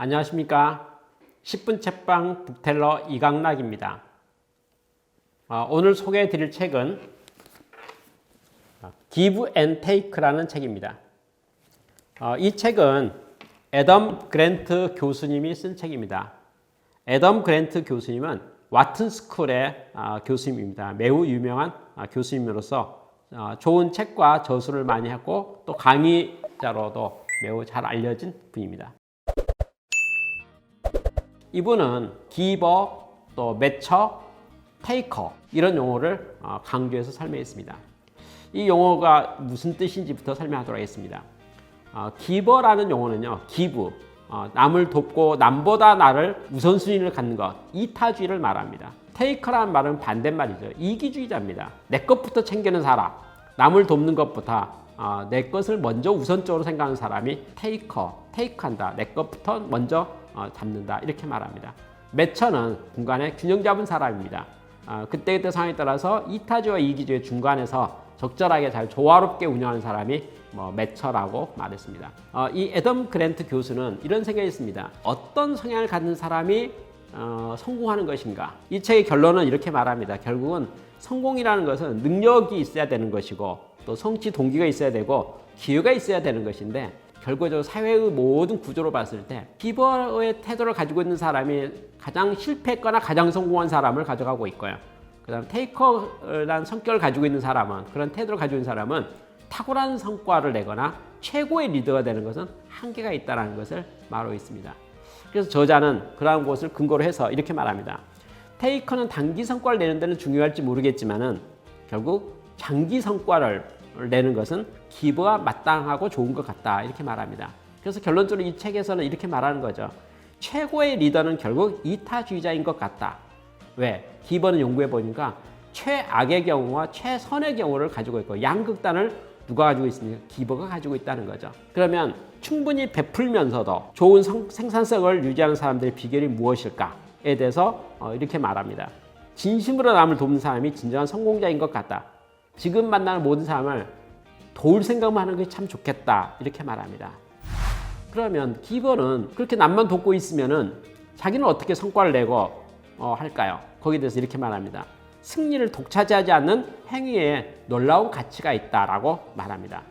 안녕하십니까. 10분 책방 북텔러 이강락입니다. 오늘 소개해 드릴 책은 Give and Take라는 책입니다. 이 책은 애덤 그랜트 교수님이 쓴 책입니다. 애덤 그랜트 교수님은 와튼 스쿨의 교수님입니다. 매우 유명한 교수님으로서 좋은 책과 저술을 많이 했고 또 강의자로도 매우 잘 알려진 분입니다. 이분은 기버, 또 매처, 테이커 이런 용어를 강조해서 설명했습니다. 이 용어가 무슨 뜻인지부터 설명하도록 하겠습니다. 기버라는 용어는요, give, 남을 돕고 남보다 나를 우선순위를 갖는 것, 이타주의를 말합니다. 테이커라는 말은 반대말이죠. 이기주의자입니다. 내 것부터 챙기는 사람, 남을 돕는 것보다 내 것을 먼저 우선적으로 생각하는 사람이 테이크한다. 내 것부터 먼저 잡는다. 이렇게 말합니다. 매처는 중간에 균형 잡은 사람입니다. 그때그때 상황에 따라서 이타주의와 이기주의 중간에서 적절하게 잘 조화롭게 운영하는 사람이 매처라고 말했습니다. 이 애덤 그랜트 교수는 이런 생각이 있습니다. 어떤 성향을 갖는 사람이 성공하는 것인가? 이 책의 결론은 이렇게 말합니다. 결국은 성공이라는 것은 능력이 있어야 되는 것이고 또 성취 동기가 있어야 되고 기회가 있어야 되는 것인데 결과적으로 사회의 모든 구조로 봤을 때 기버의 태도를 가지고 있는 사람이 가장 실패했거나 가장 성공한 사람을 가져가고 있고요. 그 다음 테이커라는 성격을 가지고 있는 사람은, 그런 태도를 가지고 있는 사람은 탁월한 성과를 내거나 최고의 리더가 되는 것은 한계가 있다는 것을 말하고 있습니다. 그래서 저자는 그러한 것을 근거로 해서 이렇게 말합니다. 테이커는 단기 성과를 내는 데는 중요할지 모르겠지만은 결국 장기 성과를 내는 것은 기버가 마땅하고 좋은 것 같다. 이렇게 말합니다. 그래서 결론적으로 이 책에서는 이렇게 말하는 거죠. 최고의 리더는 결국 이타주의자인 것 같다. 왜? 기버는 연구해 보니까 최악의 경우와 최선의 경우를 가지고 있고 양극단을 누가 가지고 있습니까? 기버가 가지고 있다는 거죠. 그러면 충분히 베풀면서도 좋은 생산성을 유지하는 사람들의 비결이 무엇일까에 대해서 이렇게 말합니다. 진심으로 남을 돕는 사람이 진정한 성공자인 것 같다. 지금 만나는 모든 사람을 도울 생각만 하는 게 참 좋겠다. 이렇게 말합니다. 그러면 기버는 그렇게 남만 돕고 있으면은 자기는 어떻게 성과를 내고 할까요? 거기에 대해서 이렇게 말합니다. 승리를 독차지하지 않는 행위에 놀라운 가치가 있다라고 말합니다.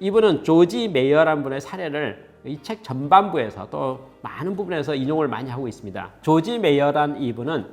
이분은 조지 메이어라는 분의 사례를 이 책 전반부에서 또 많은 부분에서 인용을 많이 하고 있습니다. 조지 메이어라는 이분은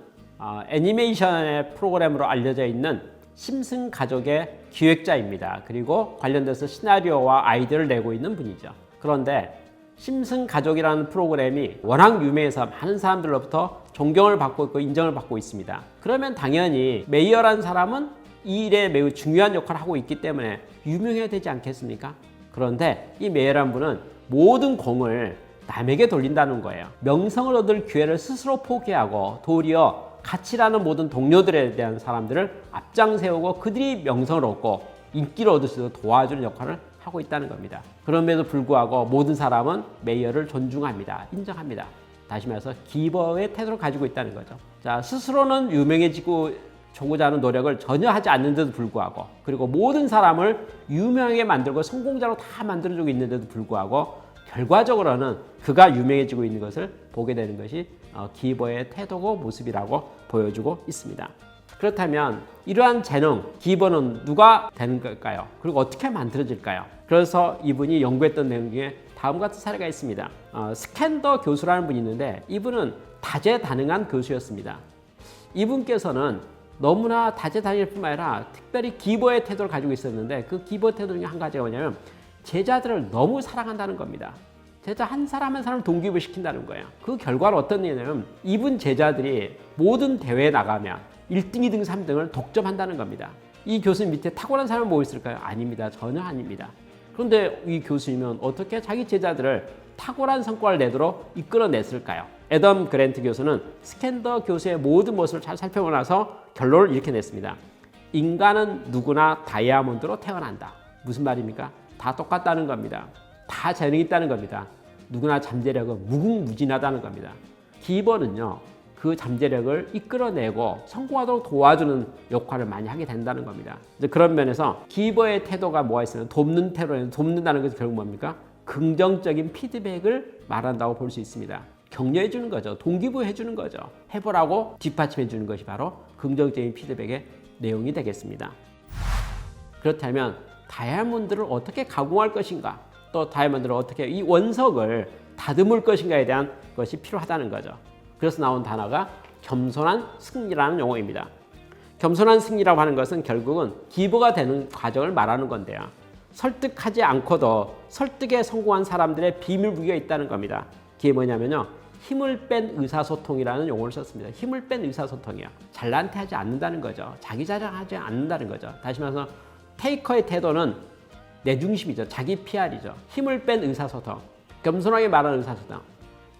애니메이션의 프로그램으로 알려져 있는 심슨 가족의 기획자입니다. 그리고 관련돼서 시나리오와 아이디어를 내고 있는 분이죠. 그런데 심슨 가족이라는 프로그램이 워낙 유명해서 많은 사람들로부터 존경을 받고 있고 인정을 받고 있습니다. 그러면 당연히 메이어라는 사람은 이 일에 매우 중요한 역할을 하고 있기 때문에 유명해야 되지 않겠습니까? 그런데 이 메이어라는 분은 모든 공을 남에게 돌린다는 거예요. 명성을 얻을 기회를 스스로 포기하고 도리어 같이라는 모든 동료들에 대한 사람들을 앞장 세우고 그들이 명성을 얻고 인기를 얻을 수 있도록 도와주는 역할을 하고 있다는 겁니다. 그럼에도 불구하고 모든 사람은 메이어를 존중합니다. 인정합니다. 다시 말해서 기버의 태도를 가지고 있다는 거죠. 자, 스스로는 유명해지고자 하는 노력을 전혀 하지 않는데도 불구하고 그리고 모든 사람을 유명하게 만들고 성공자로 다 만들어주고 있는데도 불구하고 결과적으로는 그가 유명해지고 있는 것을 보게 되는 것이 기버의 태도고 모습이라고 보여주고 있습니다. 그렇다면 이러한 재능, 기버는 누가 되는 걸까요? 그리고 어떻게 만들어질까요? 그래서 이분이 연구했던 내용 중에 다음과 같은 사례가 있습니다. 스캔더 교수라는 분이 있는데 이분은 다재다능한 교수였습니다. 이분께서는 너무나 다재다능할 뿐만 아니라 특별히 기버의 태도를 가지고 있었는데 그 기버 태도 중에 한 가지가 뭐냐면 제자들을 너무 사랑한다는 겁니다. 제자 한 사람 한 사람 동기부여 시킨다는 거예요. 그 결과는 어떤 일이냐면 이분 제자들이 모든 대회에 나가면 1등, 2등, 3등을 독점한다는 겁니다. 이 교수님 밑에 탁월한 사람은 뭐 있을까요? 아닙니다. 전혀 아닙니다. 그런데 이 교수님은 어떻게 자기 제자들을 탁월한 성과를 내도록 이끌어냈을까요? 애덤 그랜트 교수는 스캔더 교수의 모든 모습을 잘 살펴보고 나서 결론을 이렇게 냈습니다. 인간은 누구나 다이아몬드로 태어난다. 무슨 말입니까? 다 똑같다는 겁니다. 다 재능이 있다는 겁니다. 누구나 잠재력은 무궁무진하다는 겁니다. 기버는요, 그 잠재력을 이끌어내고 성공하도록 도와주는 역할을 많이 하게 된다는 겁니다. 이제 그런 면에서 기버의 태도가 뭐가 있으면 돕는 태도에 돕는다는 것은 결국 뭡니까? 긍정적인 피드백을 말한다고 볼 수 있습니다. 격려해 주는 거죠. 동기부여해 주는 거죠. 해보라고 뒷받침해 주는 것이 바로 긍정적인 피드백의 내용이 되겠습니다. 그렇다면 다이아몬드를 어떻게 가공할 것인가, 또 다이아몬드를 어떻게 이 원석을 다듬을 것인가에 대한 것이 필요하다는 거죠. 그래서 나온 단어가 겸손한 승리라는 용어입니다. 겸손한 승리라고 하는 것은 결국은 기버가 되는 과정을 말하는 건데요. 설득하지 않고도 설득에 성공한 사람들의 비밀 무기가 있다는 겁니다. 그게 뭐냐면요, 힘을 뺀 의사소통이라는 용어를 썼습니다. 힘을 뺀 의사소통이요. 잘난테 하지 않는다는 거죠. 자기 자랑하지 않는다는 거죠. 다시 말해서 테이커의 태도는 내 중심이죠. 자기 PR이죠. 힘을 뺀 의사소통. 겸손하게 말하는 의사소통.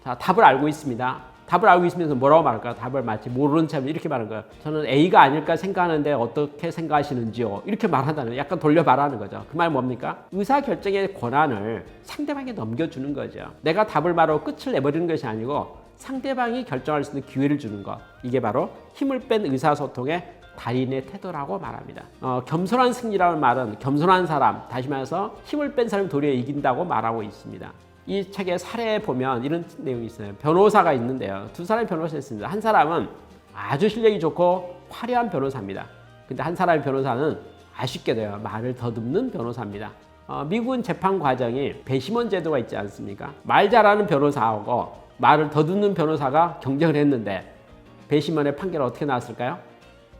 자, 답을 알고 있습니다. 답을 알고 있으면서 뭐라고 말할까요? 답을 마치 모르는 척 이렇게 말하는 거예요. 저는 A가 아닐까 생각하는데 어떻게 생각하시는지요? 이렇게 말한다는, 약간 돌려 말하는 거죠. 그 말 뭡니까? 의사결정의 권한을 상대방에게 넘겨주는 거죠. 내가 답을 말하고 끝을 내버리는 것이 아니고 상대방이 결정할 수 있는 기회를 주는 것. 이게 바로 힘을 뺀 의사소통의 달인의 태도라고 말합니다. 겸손한 승리라는 말은 겸손한 사람, 다시 말해서 힘을 뺀 사람이 도리어 이긴다고 말하고 있습니다. 이 책의 사례에 보면 이런 내용이 있어요. 변호사가 있는데요. 두 사람의 변호사가 있습니다. 한 사람은 아주 실력이 좋고 화려한 변호사입니다. 근데 한 사람의 변호사는 아쉽게도요, 말을 더듬는 변호사입니다. 미국은 재판 과정이 배심원 제도가 있지 않습니까? 말 잘하는 변호사하고 말을 더듬는 변호사가 경쟁을 했는데 배심원의 판결은 어떻게 나왔을까요?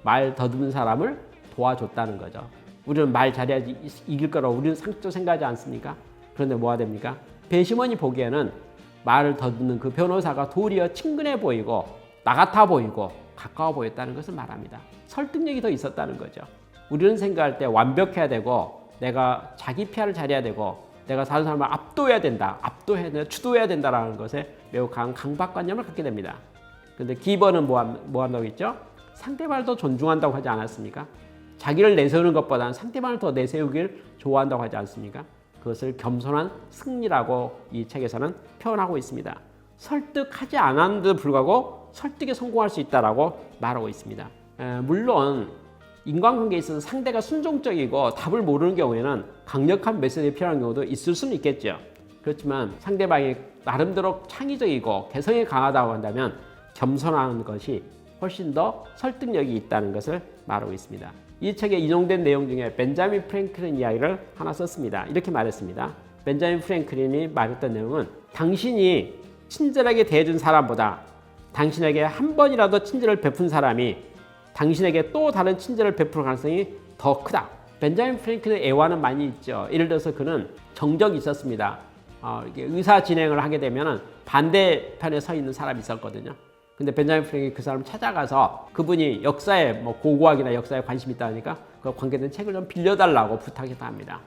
말 더듬는 사람을 도와줬다는 거죠. 우리는 말 잘해야지 이길 거라고 우리는 상식적으로 생각하지 않습니까? 그런데 뭐가 됩니까? 배심원이 보기에는 말을 더듬는 그 변호사가 도리어 친근해 보이고 나 같아 보이고 가까워 보였다는 것을 말합니다. 설득력이 더 있었다는 거죠. 우리는 생각할 때 완벽해야 되고 내가 자기 PR을 잘해야 되고 내가 다른 사람을 압도해야 된다, 압도해야 된다, 주도해야 된다라는 것에 매우 강한 강박관념을 갖게 됩니다. 그런데 기버는 뭐 한다고 했죠? 상대방을 더 존중한다고 하지 않았습니까? 자기를 내세우는 것보다는 상대방을 더 내세우길 좋아한다고 하지 않습니까? 그것을 겸손한 승리라고 이 책에서는 표현하고 있습니다. 설득하지 않았는데도 불구하고 설득에 성공할 수 있다라고 말하고 있습니다. 물론 인간관계에 있어서 상대가 순종적이고 답을 모르는 경우에는 강력한 메시지가 필요한 경우도 있을 수는 있겠죠. 그렇지만 상대방이 나름대로 창의적이고 개성이 강하다고 한다면 겸손한 것이 훨씬 더 설득력이 있다는 것을 말하고 있습니다. 이 책에 인용된 내용 중에 벤자민 프랭클린 이야기를 하나 썼습니다. 이렇게 말했습니다. 벤자민 프랭클린이 말했던 내용은 당신이 친절하게 대해준 사람보다 당신에게 한 번이라도 친절을 베푼 사람이 당신에게 또 다른 친절을 베풀 가능성이 더 크다. 벤자민 프랭클린의 애화는 많이 있죠. 예를 들어서 그는 정적이 있었습니다. 이렇게 의사 진행을 하게 되면 반대편에 서 있는 사람이 있었거든요. 근데 벤자민 프랭클린이 그 사람을 찾아가서 그분이 역사에 고고학이나 역사에 관심이 있다 하니까 그 관계된 책을 좀 빌려달라고 부탁했다 합니다.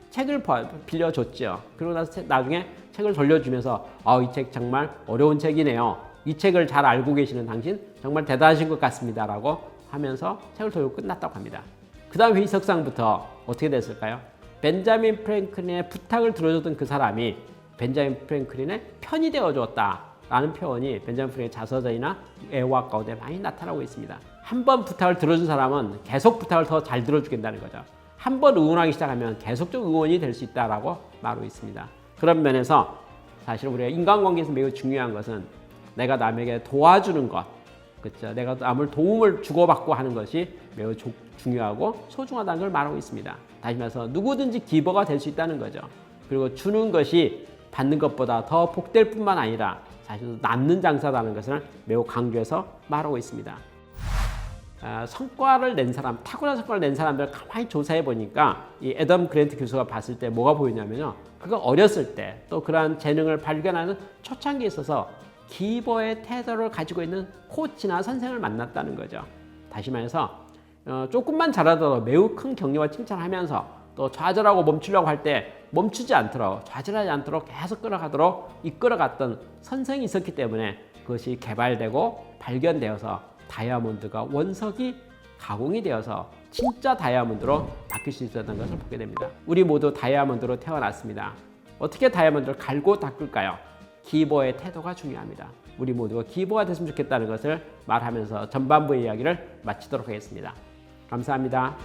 책을 빌려줬죠. 그리고 나서 나중에 책을 돌려주면서 이 책 정말 어려운 책이네요. 이 책을 잘 알고 계시는 당신 정말 대단하신 것 같습니다. 라고 하면서 책을 돌리고 끝났다고 합니다. 그 다음 회의석상부터 어떻게 됐을까요? 벤자민 프랭클린의 부탁을 들어줬던 그 사람이 벤자민 프랭클린의 편이 되어줬다. 라는 표현이 벤자민 프랭클린의 자서전이나 애화 가운데 많이 나타나고 있습니다. 한 번 부탁을 들어준 사람은 계속 부탁을 더 잘 들어주겠다는 거죠. 한 번 응원하기 시작하면 계속적 응원이 될 수 있다라고 말하고 있습니다. 그런 면에서 사실 우리가 인간관계에서 매우 중요한 것은 내가 남에게 도와주는 것, 그렇죠? 내가 남을 도움을 주고받고 하는 것이 매우 중요하고 소중하다는 걸 말하고 있습니다. 다시 말해서 누구든지 기버가 될 수 있다는 거죠. 그리고 주는 것이 받는 것보다 더 복될 뿐만 아니라 사실 남는 장사라는 것을 매우 강조해서 말하고 있습니다. 성과를 낸 사람, 탁월한 성과를 낸 사람들을 가만히 조사해 보니까 이 애덤 그랜트 교수가 봤을 때 뭐가 보이냐면요, 그가 어렸을 때 또 그러한 재능을 발견하는 초창기에 있어서 기버의 태도를 가지고 있는 코치나 선생을 만났다는 거죠. 다시 말해서 조금만 잘하더라도 매우 큰 격려와 칭찬하면서 또 좌절하고 멈추려고 할 때 멈추지 않도록, 좌절하지 않도록 계속 끌어가도록 이끌어갔던 선생이 있었기 때문에 그것이 개발되고 발견되어서 다이아몬드가 원석이 가공이 되어서 진짜 다이아몬드로 바뀔 수 있었던 것을 보게 됩니다. 우리 모두 다이아몬드로 태어났습니다. 어떻게 다이아몬드를 갈고 닦을까요? 기버의 태도가 중요합니다. 우리 모두가 기버가 됐으면 좋겠다는 것을 말하면서 전반부의 이야기를 마치도록 하겠습니다. 감사합니다.